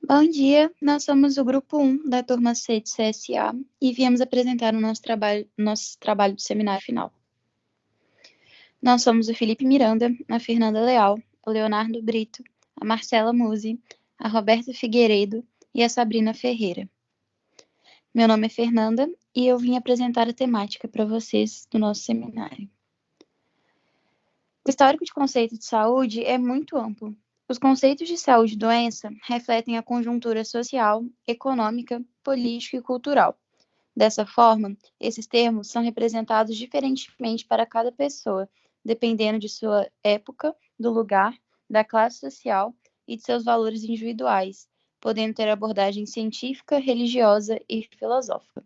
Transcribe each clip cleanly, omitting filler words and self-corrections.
Bom dia, nós somos o grupo 1 da turma C de CSA e viemos apresentar o nosso trabalho de seminário final. Nós somos o Felipe Miranda, a Fernanda Leal, o Leonardo Brito, a Marcela Musi, a Roberta Figueiredo e a Sabrina Ferreira. Meu nome é Fernanda e eu vim apresentar a temática para vocês do nosso seminário. O histórico de conceito de saúde é muito amplo. Os conceitos de saúde e doença refletem a conjuntura social, econômica, política e cultural. Dessa forma, esses termos são representados diferentemente para cada pessoa, dependendo de sua época, do lugar, da classe social e de seus valores individuais, podendo ter abordagem científica, religiosa e filosófica.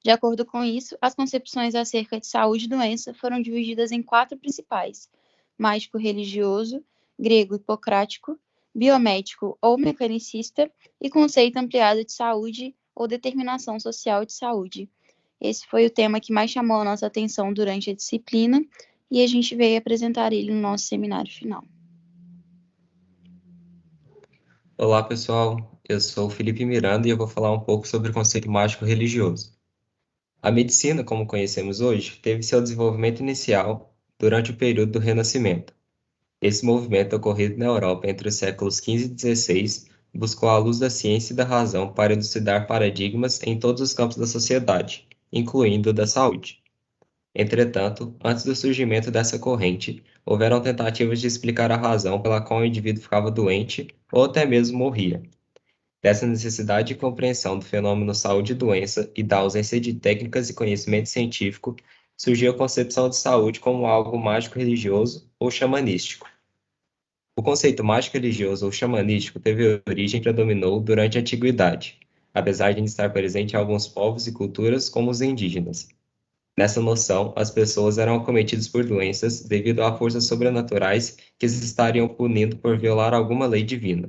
De acordo com isso, as concepções acerca de saúde e doença foram divididas em 4 principais: mágico-religioso, grego-hipocrático, biomédico ou mecanicista e conceito ampliado de saúde ou determinação social de saúde. Esse foi o tema que mais chamou a nossa atenção durante a disciplina e a gente veio apresentar ele no nosso seminário final. Olá, pessoal. Eu sou o Felipe Miranda e eu vou falar um pouco sobre o conceito mágico religioso. A medicina, como conhecemos hoje, teve seu desenvolvimento inicial durante o período do Renascimento. Esse movimento, ocorrido na Europa entre os séculos XV e XVI, buscou a luz da ciência e da razão para elucidar paradigmas em todos os campos da sociedade, incluindo o da saúde. Entretanto, antes do surgimento dessa corrente, houveram tentativas de explicar a razão pela qual o indivíduo ficava doente ou até mesmo morria. Dessa necessidade de compreensão do fenômeno saúde e doença e da ausência de técnicas e conhecimento científico, surgiu a concepção de saúde como algo mágico-religioso ou xamanístico. O conceito mágico-religioso ou xamanístico teve origem e predominou durante a Antiguidade, apesar de estar presente em alguns povos e culturas como os indígenas. Nessa noção, as pessoas eram acometidas por doenças devido a forças sobrenaturais que as estariam punindo por violar alguma lei divina.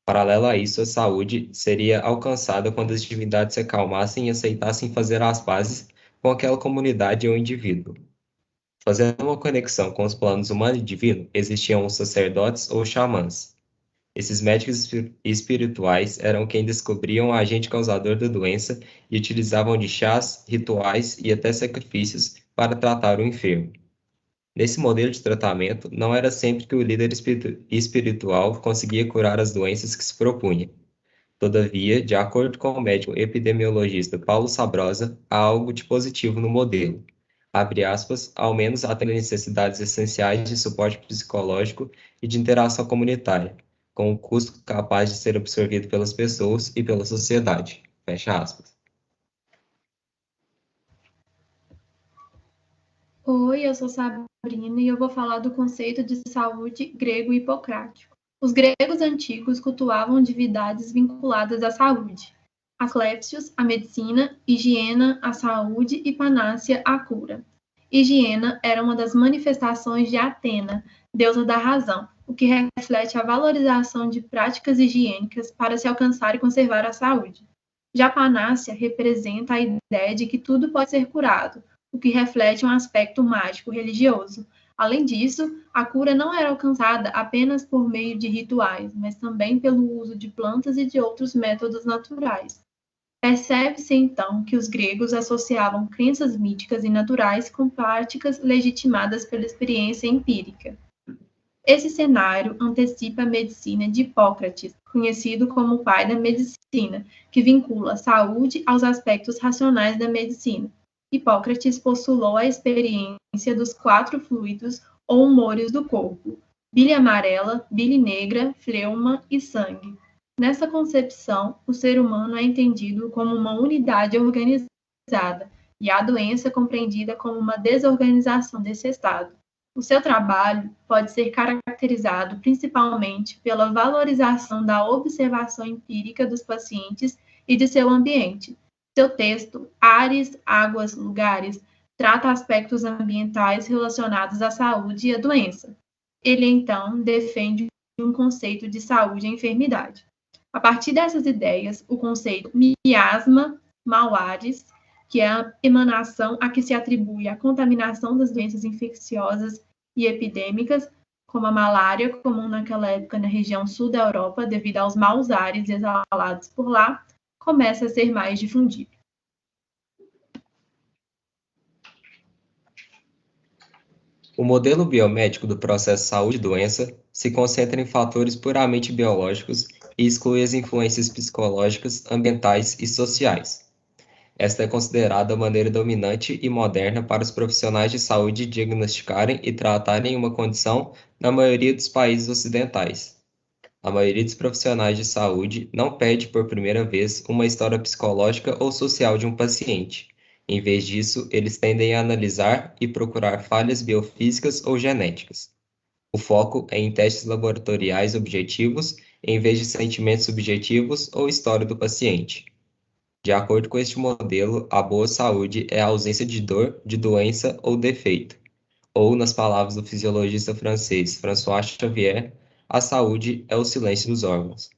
Paralelo a isso, a saúde seria alcançada quando as divindades se acalmassem e aceitassem fazer as pazes com aquela comunidade ou indivíduo. Fazendo uma conexão com os planos humano e divino, existiam os sacerdotes ou xamãs. Esses médicos espirituais eram quem descobriam o agente causador da doença e utilizavam de chás, rituais e até sacrifícios para tratar o enfermo. Nesse modelo de tratamento, não era sempre que o líder espiritual conseguia curar as doenças que se propunha. Todavia, de acordo com o médico epidemiologista Paulo Sabrosa, há algo de positivo no modelo. Abre aspas, ao menos atende necessidades essenciais de suporte psicológico e de interação comunitária, com um custo capaz de ser absorvido pelas pessoas e pela sociedade. Fecha aspas. Oi, eu sou Sabrina e eu vou falar do conceito de saúde grego hipocrático. Os gregos antigos cultuavam divindades vinculadas à saúde. Asclépios, a medicina, Higiena, a saúde e Panácia, a cura. Higiena era uma das manifestações de Atena, deusa da razão, o que reflete a valorização de práticas higiênicas para se alcançar e conservar a saúde. Já Panácia representa a ideia de que tudo pode ser curado, o que reflete um aspecto mágico religioso. Além disso, a cura não era alcançada apenas por meio de rituais, mas também pelo uso de plantas e de outros métodos naturais. Percebe-se então que os gregos associavam crenças míticas e naturais com práticas legitimadas pela experiência empírica. Esse cenário antecipa a medicina de Hipócrates, conhecido como o pai da medicina, que vincula a saúde aos aspectos racionais da medicina. Hipócrates postulou a experiência dos 4 fluidos ou humores do corpo: bile amarela, bile negra, fleuma e sangue. Nessa concepção, o ser humano é entendido como uma unidade organizada e a doença compreendida como uma desorganização desse estado. O seu trabalho pode ser caracterizado principalmente pela valorização da observação empírica dos pacientes e de seu ambiente. Seu texto, Ares, Águas, Lugares, trata aspectos ambientais relacionados à saúde e à doença. Ele, então, defende um conceito de saúde e enfermidade. A partir dessas ideias, o conceito miasma, mal-ares, que é a emanação a que se atribui a contaminação das doenças infecciosas e epidêmicas, como a malária, comum naquela época na região sul da Europa, devido aos maus ares exalados por lá, começa a ser mais difundido. O modelo biomédico do processo saúde-doença se concentra em fatores puramente biológicos e exclui as influências psicológicas, ambientais e sociais. Esta é considerada a maneira dominante e moderna para os profissionais de saúde diagnosticarem e tratarem uma condição na maioria dos países ocidentais. A maioria dos profissionais de saúde não pede por primeira vez uma história psicológica ou social de um paciente. Em vez disso, eles tendem a analisar e procurar falhas biofísicas ou genéticas. O foco é em testes laboratoriais objetivos, em vez de sentimentos subjetivos ou história do paciente. De acordo com este modelo, a boa saúde é a ausência de dor, de doença ou defeito. Ou, nas palavras do fisiologista francês François Xavier, a saúde é o silêncio dos órgãos.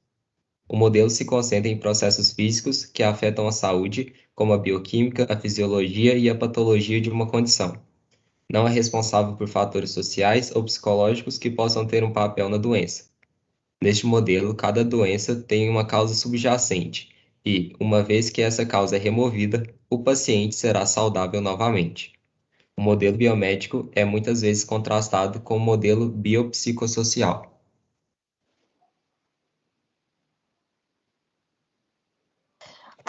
O modelo se concentra em processos físicos que afetam a saúde, como a bioquímica, a fisiologia e a patologia de uma condição. Não é responsável por fatores sociais ou psicológicos que possam ter um papel na doença. Neste modelo, cada doença tem uma causa subjacente e, uma vez que essa causa é removida, o paciente será saudável novamente. O modelo biomédico é muitas vezes contrastado com o modelo biopsicossocial.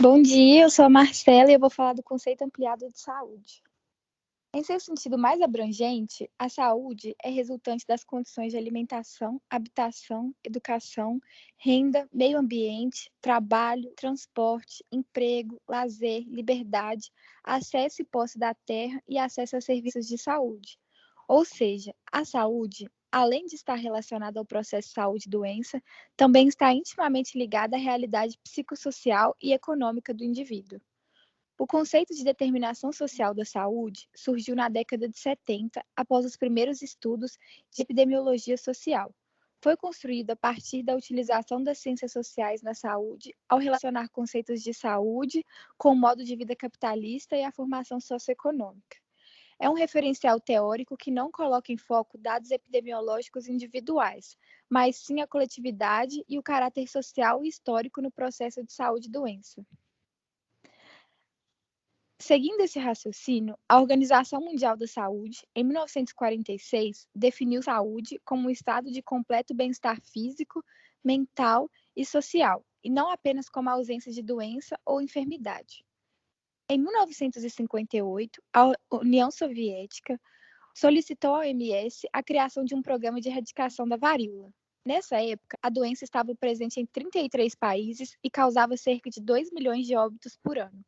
Bom dia, eu sou a Marcela e eu vou falar do conceito ampliado de saúde. Em seu sentido mais abrangente, a saúde é resultante das condições de alimentação, habitação, educação, renda, meio ambiente, trabalho, transporte, emprego, lazer, liberdade, acesso e posse da terra e acesso a serviços de saúde. Ou seja, a saúde, além de estar relacionada ao processo saúde-doença, também está intimamente ligada à realidade psicossocial e econômica do indivíduo. O conceito de determinação social da saúde surgiu na década de 70, após os primeiros estudos de epidemiologia social. Foi construído a partir da utilização das ciências sociais na saúde, ao relacionar conceitos de saúde com o modo de vida capitalista e a formação socioeconômica. É um referencial teórico que não coloca em foco dados epidemiológicos individuais, mas sim a coletividade e o caráter social e histórico no processo de saúde e doença. Seguindo esse raciocínio, a Organização Mundial da Saúde, em 1946, definiu saúde como um estado de completo bem-estar físico, mental e social, e não apenas como a ausência de doença ou enfermidade. Em 1958, a União Soviética solicitou à OMS a criação de um programa de erradicação da varíola. Nessa época, a doença estava presente em 33 países e causava cerca de 2 milhões de óbitos por ano.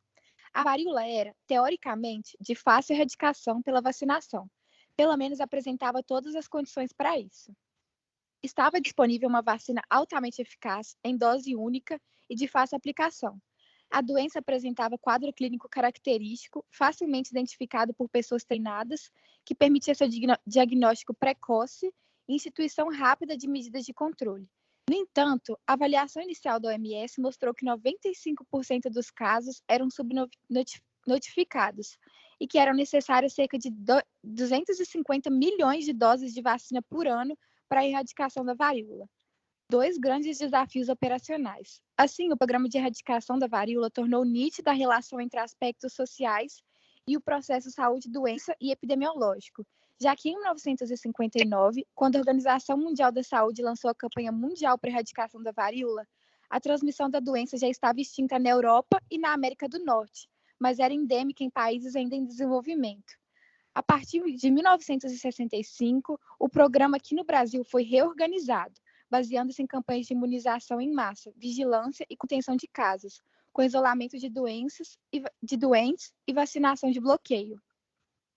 A varíola era, teoricamente, de fácil erradicação pela vacinação. Pelo menos apresentava todas as condições para isso. Estava disponível uma vacina altamente eficaz, em dose única e de fácil aplicação. A doença apresentava quadro clínico característico, facilmente identificado por pessoas treinadas, que permitia seu diagnóstico precoce e instituição rápida de medidas de controle. No entanto, a avaliação inicial da OMS mostrou que 95% dos casos eram subnotificados e que eram necessárias cerca de 250 milhões de doses de vacina por ano para a erradicação da varíola. Dois grandes desafios operacionais. Assim, o programa de erradicação da varíola tornou nítida a relação entre aspectos sociais e o processo saúde-doença e epidemiológico, já que em 1959, quando a Organização Mundial da Saúde lançou a campanha mundial para a erradicação da varíola, a transmissão da doença já estava extinta na Europa e na América do Norte, mas era endêmica em países ainda em desenvolvimento. A partir de 1965, o programa aqui no Brasil foi reorganizado, baseando-se em campanhas de imunização em massa, vigilância e contenção de casos, com isolamento de doentes e vacinação de bloqueio.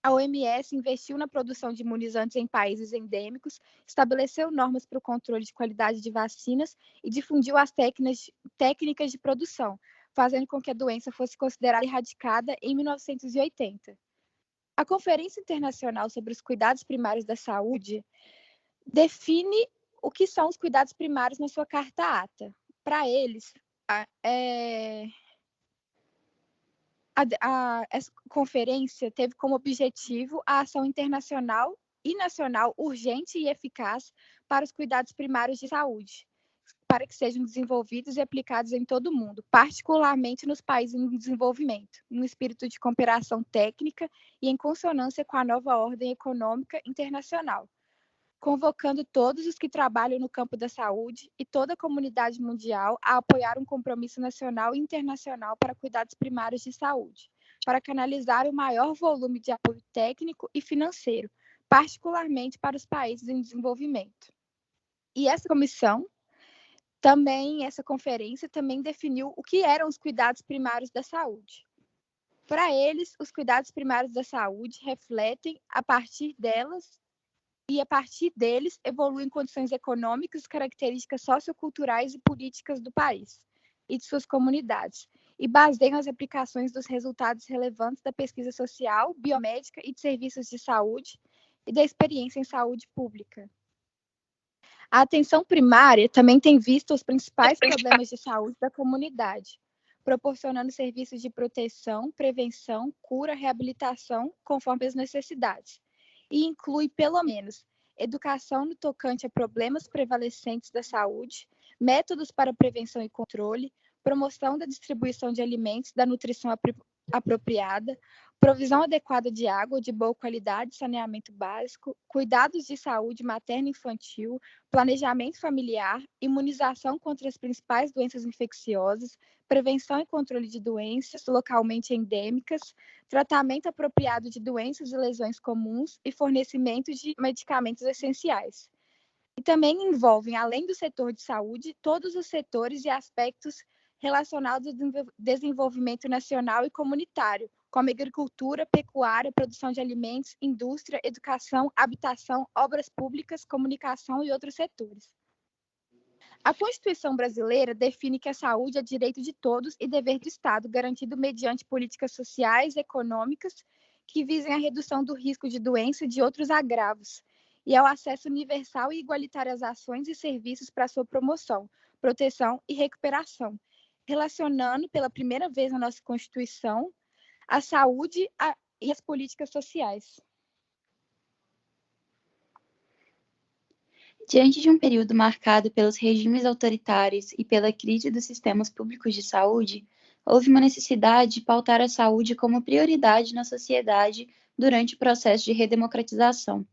A OMS investiu na produção de imunizantes em países endêmicos, estabeleceu normas para o controle de qualidade de vacinas e difundiu as técnicas de produção, fazendo com que a doença fosse considerada erradicada em 1980. A Conferência Internacional sobre os Cuidados Primários da Saúde define o que são os cuidados primários na sua Carta ATA. Para eles, essa conferência teve como objetivo a ação internacional e nacional urgente e eficaz para os cuidados primários de saúde, para que sejam desenvolvidos e aplicados em todo o mundo, particularmente nos países em desenvolvimento, num espírito de cooperação técnica e em consonância com a nova ordem econômica internacional, convocando todos os que trabalham no campo da saúde e toda a comunidade mundial a apoiar um compromisso nacional e internacional para cuidados primários de saúde, para canalizar o maior volume de apoio técnico e financeiro, particularmente para os países em desenvolvimento. E essa conferência também definiu o que eram os cuidados primários da saúde. Para eles, os cuidados primários da saúde refletem, a partir deles, evoluem condições econômicas, características socioculturais e políticas do país e de suas comunidades, e baseiam as aplicações dos resultados relevantes da pesquisa social, biomédica e de serviços de saúde e da experiência em saúde pública. A atenção primária também tem visto os principais problemas de saúde da comunidade, proporcionando serviços de proteção, prevenção, cura, reabilitação, conforme as necessidades, e inclui, pelo menos, educação no tocante a problemas prevalecentes da saúde, métodos para prevenção e controle, promoção da distribuição de alimentos da nutrição apropriada, provisão adequada de água de boa qualidade, saneamento básico, cuidados de saúde materno-infantil, planejamento familiar, imunização contra as principais doenças infecciosas, prevenção e controle de doenças localmente endêmicas, tratamento apropriado de doenças e lesões comuns e fornecimento de medicamentos essenciais. E também envolvem, além do setor de saúde, todos os setores e aspectos relacionados ao desenvolvimento nacional e comunitário, como agricultura, pecuária, produção de alimentos, indústria, educação, habitação, obras públicas, comunicação e outros setores. A Constituição brasileira define que a saúde é direito de todos e dever do Estado, garantido mediante políticas sociais e econômicas que visem a redução do risco de doença e de outros agravos, e ao acesso universal e igualitário às ações e serviços para sua promoção, proteção e recuperação, relacionando pela primeira vez na nossa Constituição a saúde e as políticas sociais. Diante de um período marcado pelos regimes autoritários e pela crise dos sistemas públicos de saúde, houve uma necessidade de pautar a saúde como prioridade na sociedade durante o processo de redemocratização.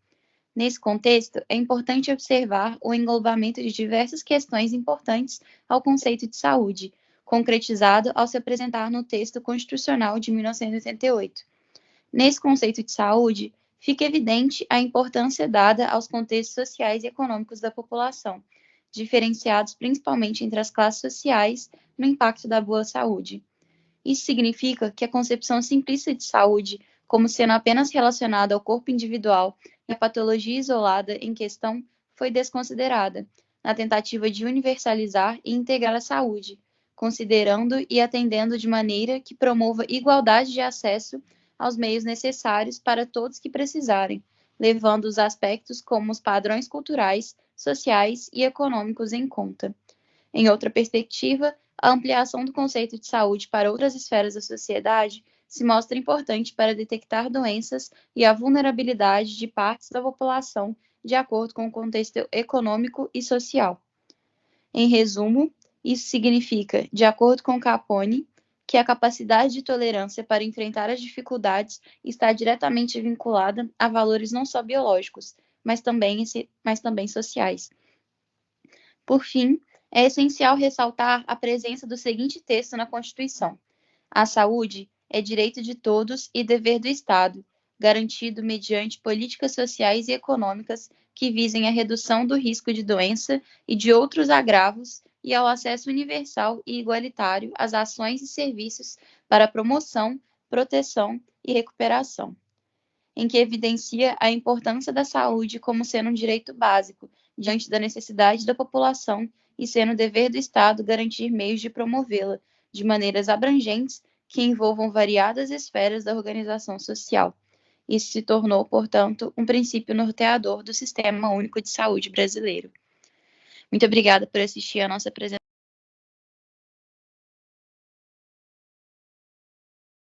Nesse contexto, é importante observar o englobamento de diversas questões importantes ao conceito de saúde, concretizado ao se apresentar no texto constitucional de 1988. Nesse conceito de saúde, fica evidente a importância dada aos contextos sociais e econômicos da população, diferenciados principalmente entre as classes sociais no impacto da boa saúde. Isso significa que a concepção simplista de saúde, como sendo apenas relacionada ao corpo individual e a patologia isolada em questão, foi desconsiderada, na tentativa de universalizar e integrar a saúde, considerando e atendendo de maneira que promova igualdade de acesso aos meios necessários para todos que precisarem, levando os aspectos como os padrões culturais, sociais e econômicos em conta. Em outra perspectiva, a ampliação do conceito de saúde para outras esferas da sociedade se mostra importante para detectar doenças e a vulnerabilidade de partes da população de acordo com o contexto econômico e social. Em resumo, isso significa, de acordo com Capone, que a capacidade de tolerância para enfrentar as dificuldades está diretamente vinculada a valores não só biológicos, mas também sociais. Por fim, é essencial ressaltar a presença do seguinte texto na Constituição: a saúde é direito de todos e dever do Estado, garantido mediante políticas sociais e econômicas que visem a redução do risco de doença e de outros agravos e ao acesso universal e igualitário às ações e serviços para promoção, proteção e recuperação, em que evidencia a importância da saúde como sendo um direito básico diante da necessidade da população e sendo dever do Estado garantir meios de promovê-la de maneiras abrangentes que envolvam variadas esferas da organização social. Isso se tornou, portanto, um princípio norteador do Sistema Único de Saúde brasileiro. Muito obrigada por assistir a nossa apresentação.